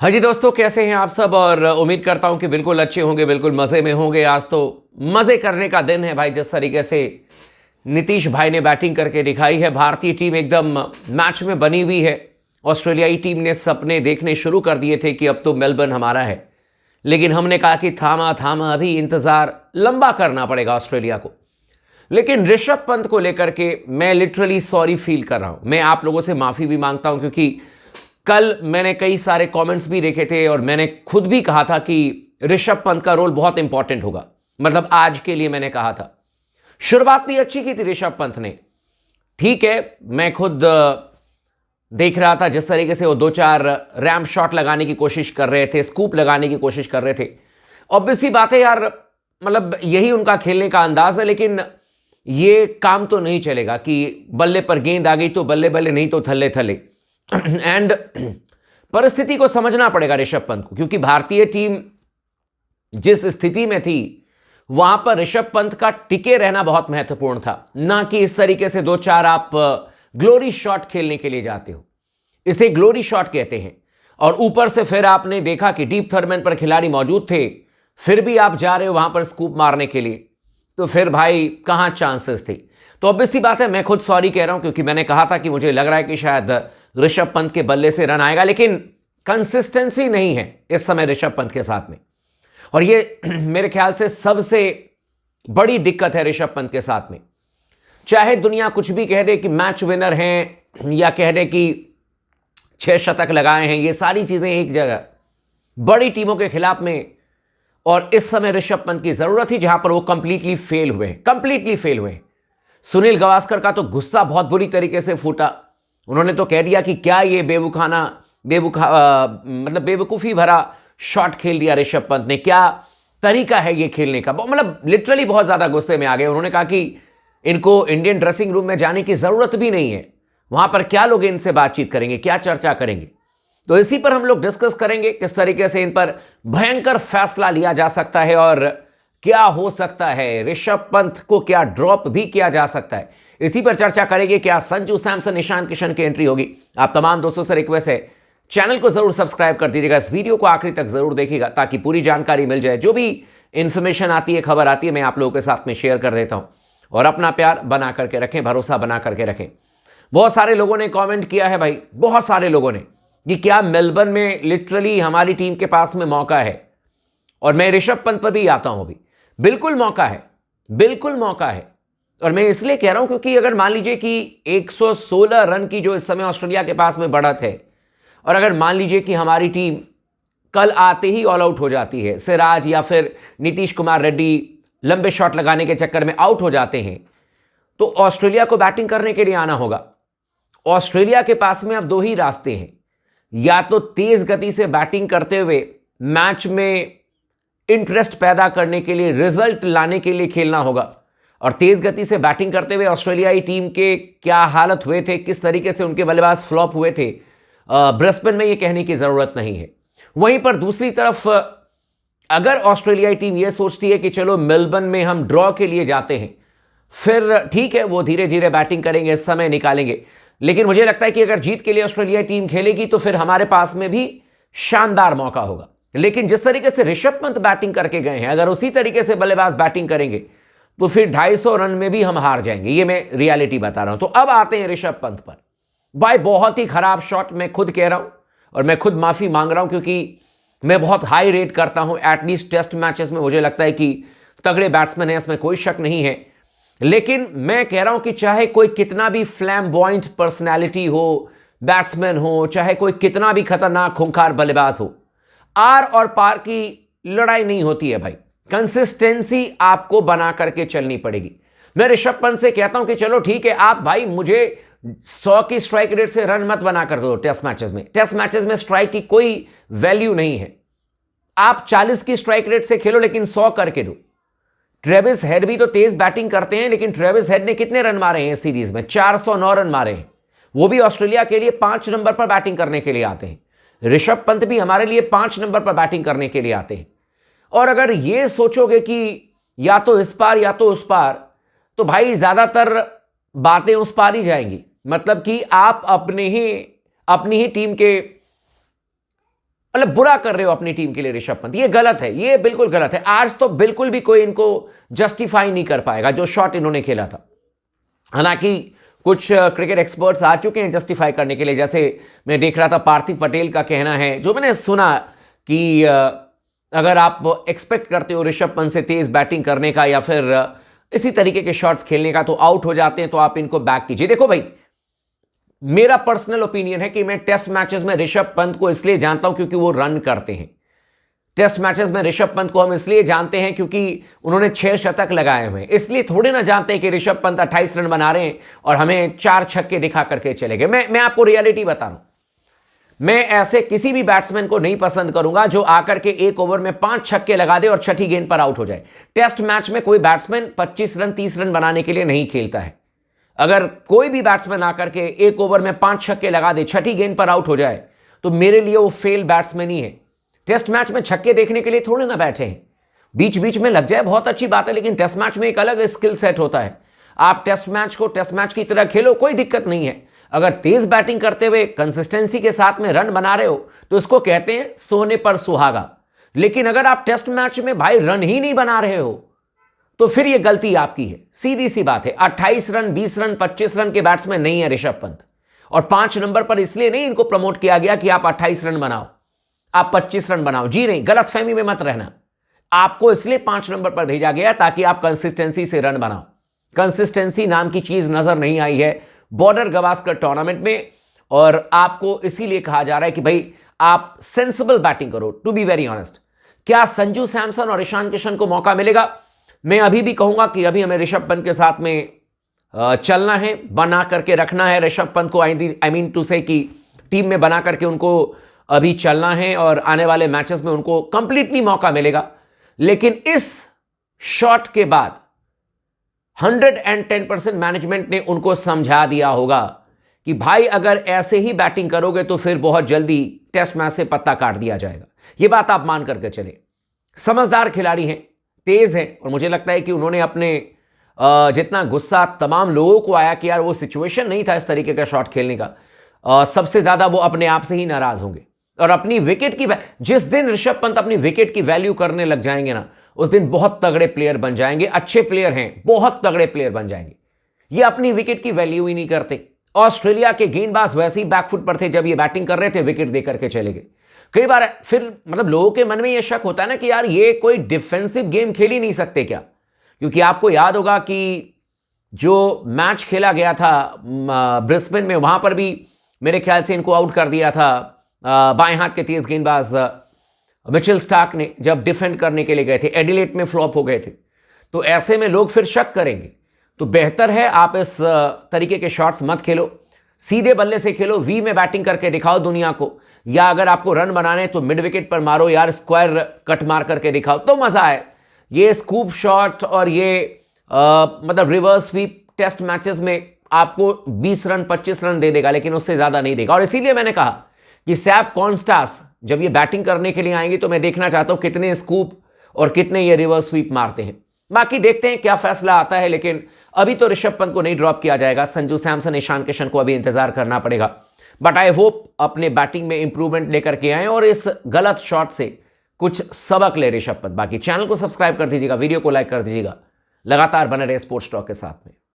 हाँ जी दोस्तों, कैसे हैं आप सब। और उम्मीद करता हूं कि बिल्कुल अच्छे होंगे, बिल्कुल मज़े में होंगे। आज तो मज़े करने का दिन है भाई। जिस तरीके से नीतीश भाई ने बैटिंग करके दिखाई है, भारतीय टीम एकदम मैच में बनी हुई है। ऑस्ट्रेलियाई टीम ने सपने देखने शुरू कर दिए थे कि अब तो मेलबर्न हमारा है, लेकिन हमने कहा कि थामा थामा, अभी इंतज़ार लंबा करना पड़ेगा ऑस्ट्रेलिया को। लेकिन ऋषभ पंत को लेकर के मैं लिटरली सॉरी फील कर रहा हूं। मैं आप लोगों से माफ़ी भी मांगता हूं, क्योंकि कल मैंने कई सारे कमेंट्स भी देखे थे और मैंने खुद भी कहा था कि ऋषभ पंत का रोल बहुत इंपॉर्टेंट होगा। मतलब आज के लिए मैंने कहा था। शुरुआत भी अच्छी की थी ऋषभ पंत ने, ठीक है। मैं खुद देख रहा था जिस तरीके से वो दो चार रैम्प शॉट लगाने की कोशिश कर रहे थे, स्कूप लगाने की कोशिश कर रहे थे। ऑब्वियस सी बात है यार, मतलब यही उनका खेलने का अंदाज है। लेकिन ये काम तो नहीं चलेगा कि बल्ले पर गेंद आ गई तो बल्ले बल्ले, नहीं तो थल्ले थल्ले। एंड परिस्थिति को समझना पड़ेगा ऋषभ पंत को, क्योंकि भारतीय टीम जिस स्थिति में थी वहां पर ऋषभ पंत का टिके रहना बहुत महत्वपूर्ण था। ना कि इस तरीके से दो चार आप ग्लोरी शॉट खेलने के लिए जाते हो, इसे ग्लोरी शॉट कहते हैं। और ऊपर से फिर आपने देखा कि डीप थर्मन पर खिलाड़ी मौजूद थे, फिर भी आप जा रहे हो वहां पर स्कूप मारने के लिए, तो फिर भाई कहां चांसेस थे। तो ऑब्वियस सी बात है, मैं खुद सॉरी कह रहा हूं, क्योंकि मैंने कहा था कि मुझे लग रहा है कि शायद ऋषभ पंत के बल्ले से रन आएगा, लेकिन कंसिस्टेंसी नहीं है इस समय ऋषभ पंत के साथ में। और ये मेरे ख्याल से सबसे बड़ी दिक्कत है ऋषभ पंत के साथ में। चाहे दुनिया कुछ भी कह दे कि मैच विनर हैं, या कह दे कि 6 शतक लगाए हैं, ये सारी चीजें एक जगह बड़ी टीमों के खिलाफ में। और इस समय ऋषभ पंत की जरूरत थी जहां पर वो कंप्लीटली फेल हुए हैं, कंप्लीटली फेल हुए हैं। सुनील गावस्कर का तो गुस्सा बहुत बुरी तरीके से फूटा। उन्होंने तो कह दिया कि क्या ये मतलब बेवकूफ़ी भरा शॉट खेल दिया ऋषभ पंत ने, क्या तरीका है ये खेलने का। मतलब लिटरली बहुत ज़्यादा गुस्से में आ गए। उन्होंने कहा कि इनको इंडियन ड्रेसिंग रूम में जाने की ज़रूरत भी नहीं है, वहाँ पर क्या लोग इनसे बातचीत करेंगे, क्या चर्चा करेंगे। तो इसी पर हम लोग डिस्कस करेंगे किस तरीके से इन पर भयंकर फैसला लिया जा सकता है और क्या हो सकता है। ऋषभ पंत को क्या ड्रॉप भी किया जा सकता है, इसी पर चर्चा करेंगे। क्या संजू सैमसन, ईशान किशन की एंट्री होगी। आप तमाम दोस्तों से रिक्वेस्ट है, चैनल को जरूर सब्सक्राइब कर दीजिएगा, इस वीडियो को आखिरी तक जरूर देखिएगा ताकि पूरी जानकारी मिल जाए। जो भी इंफॉर्मेशन आती है, खबर आती है, मैं आप लोगों के साथ में शेयर कर देता हूं। और अपना प्यार बना करके रखें, भरोसा बना करके रखें। बहुत सारे लोगों ने कमेंट किया है भाई, बहुत सारे लोगों ने, कि क्या मेलबर्न में लिटरली हमारी टीम के पास में मौका है। और मैं ऋषभ पंत पर भी आता हूं अभी। बिल्कुल मौका है, बिल्कुल मौका है। और मैं इसलिए कह रहा हूं क्योंकि अगर मान लीजिए कि 116 रन की जो इस समय ऑस्ट्रेलिया के पास में बढ़त है, और अगर मान लीजिए कि हमारी टीम कल आते ही ऑल आउट हो जाती है, सिराज या फिर नीतीश कुमार रेड्डी लंबे शॉट लगाने के चक्कर में आउट हो जाते हैं, तो ऑस्ट्रेलिया को बैटिंग करने के लिए आना होगा। ऑस्ट्रेलिया के पास में अब दो ही रास्ते हैं, या तो तेज गति से बैटिंग करते हुए मैच में इंटरेस्ट पैदा करने के लिए, रिजल्ट लाने के लिए खेलना होगा। और तेज गति से बैटिंग करते हुए ऑस्ट्रेलियाई टीम के क्या हालत हुए थे, किस तरीके से उनके बल्लेबाज फ्लॉप हुए थे ब्रिस्बेन में, ये कहने की जरूरत नहीं है। वहीं पर दूसरी तरफ अगर ऑस्ट्रेलियाई टीम ये सोचती है कि चलो मेलबर्न में हम ड्रॉ के लिए जाते हैं, फिर ठीक है, वो धीरे धीरे बैटिंग करेंगे, समय निकालेंगे। लेकिन मुझे लगता है कि अगर जीत के लिए ऑस्ट्रेलिया टीम खेलेगी तो फिर हमारे पास में भी शानदार मौका होगा। लेकिन जिस तरीके से ऋषभ पंत बैटिंग करके गए हैं, अगर उसी तरीके से बल्लेबाज बैटिंग करेंगे तो फिर 250 रन में भी हम हार जाएंगे। ये मैं रियलिटी बता रहा हूं। तो अब आते हैं ऋषभ पंत पर। भाई बहुत ही खराब शॉट, मैं खुद कह रहा हूं और मैं खुद माफी मांग रहा हूं, क्योंकि मैं बहुत हाई रेट करता हूं एटलीस्ट टेस्ट मैचेस में। मुझे लगता है कि तगड़े बैट्समैन है, इसमें कोई शक नहीं है। लेकिन मैं कह रहा हूं कि चाहे कोई कितना भी फ्लैम्बॉयंट पर्सनैलिटी हो, बैट्समैन हो, चाहे कोई कितना भी खतरनाक खूंखार बल्लेबाज हो, आर और पार की लड़ाई नहीं होती है भाई। कंसिस्टेंसी आपको बना करके चलनी पड़ेगी। मैं ऋषभ पंत से कहता हूं कि चलो ठीक है, आप भाई मुझे 100 की स्ट्राइक रेट से रन मत बना कर दो टेस्ट मैचेस में। टेस्ट मैचेस में स्ट्राइक की कोई वैल्यू नहीं है। आप 40 की स्ट्राइक रेट से खेलो, लेकिन 100 करके दो। ट्रेविस हेड भी तो तेज बैटिंग करते हैं, लेकिन ट्रेविस हेड ने कितने रन मारे हैं इस सीरीज में? 409 रन मारे हैं। वो भी ऑस्ट्रेलिया के लिए 5 नंबर पर बैटिंग करने के लिए आते हैं। ऋषभ पंत भी हमारे लिए 5 नंबर पर बैटिंग करने के लिए आते हैं। और अगर ये सोचोगे कि या तो इस पार या तो उस पार, तो भाई ज्यादातर बातें उस पार ही जाएंगी। मतलब कि आप अपनी ही टीम के मतलब बुरा कर रहे हो अपनी टीम के लिए ऋषभ पंत, ये गलत है, ये बिल्कुल गलत है। आज तो बिल्कुल भी कोई इनको जस्टिफाई नहीं कर पाएगा जो शॉट इन्होंने खेला था। हालांकि कुछ क्रिकेट एक्सपर्ट्स आ चुके हैं जस्टिफाई करने के लिए, जैसे मैं देख रहा था पार्थिव पटेल का कहना है, जो मैंने सुना कि अगर आप एक्सपेक्ट करते हो ऋषभ पंत से तेज बैटिंग करने का या फिर इसी तरीके के शॉट्स खेलने का तो आउट हो जाते हैं, तो आप इनको बैक कीजिए। देखो भाई, मेरा पर्सनल ओपिनियन है कि मैं टेस्ट मैचेस में ऋषभ पंत को इसलिए जानता हूं क्योंकि वो रन करते हैं। टेस्ट मैचेस में ऋषभ पंत को हम इसलिए जानते हैं क्योंकि उन्होंने 6 शतक लगाए हुए हैं, इसलिए थोड़े ना जानते हैं कि ऋषभ पंत 28 रन बना रहे हैं और हमें 4 छक्के दिखा करके चले गए। मैं आपको रियलिटी बता रहा हूं, मैं ऐसे किसी भी बैट्समैन को नहीं पसंद करूंगा जो आकर के 1 ओवर में 5 छक्के लगा दे और छठी गेंद पर आउट हो जाए। टेस्ट मैच में कोई बैट्समैन 25 रन 30 रन बनाने के लिए नहीं खेलता है। अगर कोई भी बैट्समैन आकर के 1 ओवर में 5 छक्के लगा दे, छठी गेंद पर आउट हो जाए, तो मेरे लिए वो फेल बैट्समैन ही है। टेस्ट मैच में छक्के देखने के लिए थोड़े ना बैठे हैं, बीच बीच में लग जाए बहुत अच्छी बात है, लेकिन टेस्ट मैच में एक अलग स्किल सेट होता है। आप टेस्ट मैच को टेस्ट मैच की तरह खेलो, कोई दिक्कत नहीं है। अगर तेज बैटिंग करते हुए कंसिस्टेंसी के साथ में रन बना रहे हो तो इसको कहते हैं सोने पर सुहागा। लेकिन अगर आप टेस्ट मैच में भाई रन ही नहीं बना रहे हो तो फिर यह गलती आपकी है, सीधी सी बात है। 28 रन 20 रन 25 रन के बैट्समैन नहीं है ऋषभ पंत, और 5 नंबर पर इसलिए नहीं इनको प्रमोट किया गया कि आप 28 रन बनाओ, आप 25 रन बनाओ। जी नहीं, गलतफहमी में मत रहना। आपको इसलिए 5 नंबर पर भेजा गया ताकि आप कंसिस्टेंसी से रन बनाओ। कंसिस्टेंसी नाम की चीज नजर नहीं आई है बॉर्डर गवास्कर टूर्नामेंट में, और आपको इसीलिए कहा जा रहा है कि भाई आप सेंसिबल बैटिंग करो। टू बी वेरी ऑनेस्ट, क्या संजू सैमसन और ईशान किशन को मौका मिलेगा? मैं अभी भी कहूंगा कि अभी हमें ऋषभ पंत के साथ में चलना है, बना करके रखना है ऋषभ पंत को। आई मीन टू से कि टीम में बना करके उनको अभी चलना है और आने वाले मैचेस में उनको कंप्लीटली मौका मिलेगा। लेकिन इस शॉट के बाद 110% मैनेजमेंट ने उनको समझा दिया होगा कि भाई अगर ऐसे ही बैटिंग करोगे तो फिर बहुत जल्दी टेस्ट मैच से पत्ता काट दिया जाएगा। यह बात आप मान करके चले। समझदार खिलाड़ी हैं, तेज हैं, और मुझे लगता है कि उन्होंने अपने जितना गुस्सा तमाम लोगों को आया कि यार वो सिचुएशन नहीं था इस तरीके का शॉट खेलने का, सबसे ज्यादा वो अपने आप से ही नाराज होंगे। और अपनी विकेट की, जिस दिन ऋषभ पंत अपनी विकेट की वैल्यू करने लग जाएंगे ना, उस दिन बहुत तगड़े प्लेयर बन जाएंगे। अच्छे प्लेयर हैं, बहुत तगड़े प्लेयर बन जाएंगे। ये अपनी विकेट की वैल्यू ही नहीं करते। ऑस्ट्रेलिया के गेंदबाज वैसे ही बैकफुट पर थे, जब ये बैटिंग कर रहे थे विकेट दे करके चले गए। कई बार फिर मतलब लोगों के मन में यह शक होता है ना कि यार ये कोई डिफेंसिव गेम खेल ही नहीं सकते क्या? क्योंकि आपको याद होगा कि जो मैच खेला गया था ब्रिस्बेन में, वहां पर भी मेरे ख्याल से इनको आउट कर दिया था बाएं हाथ के तेज गेंदबाज मिचेल स्टार्क ने, जब डिफेंड करने के लिए गए थे। एडिलेड में फ्लॉप हो गए थे। तो ऐसे में लोग फिर शक करेंगे। तो बेहतर है आप इस तरीके के शॉट्स मत खेलो, सीधे बल्ले से खेलो, वी में बैटिंग करके दिखाओ दुनिया को। या अगर आपको रन बनाने तो मिड विकेट पर मारो यार, स्क्वायर कट मार करके दिखाओ तो मजा आए। ये स्कूप शॉट और ये मतलब रिवर्स स्वीप टेस्ट मैचेस में आपको 20 रन 25 रन दे देगा, लेकिन उससे ज्यादा नहीं देगा। और इसीलिए मैंने कहा कि सैब कॉन्स्टास जब ये बैटिंग करने के लिए आएंगे तो मैं देखना चाहता हूं कितने स्कूप और कितने ये रिवर्स स्वीप मारते हैं। बाकी देखते हैं क्या फैसला आता है, लेकिन अभी तो ऋषभ पंत को नहीं ड्रॉप किया जाएगा। संजू सैमसन, ईशान किशन को अभी इंतजार करना पड़ेगा। बट आई होप अपने बैटिंग में इंप्रूवमेंट लेकर के आए और इस गलत शॉट से कुछ सबक ले ऋषभ पंत। बाकी चैनल को सब्सक्राइब कर दीजिएगा, वीडियो को लाइक कर दीजिएगा। लगातार बने रहे स्पोर्ट्स टॉक के साथ में।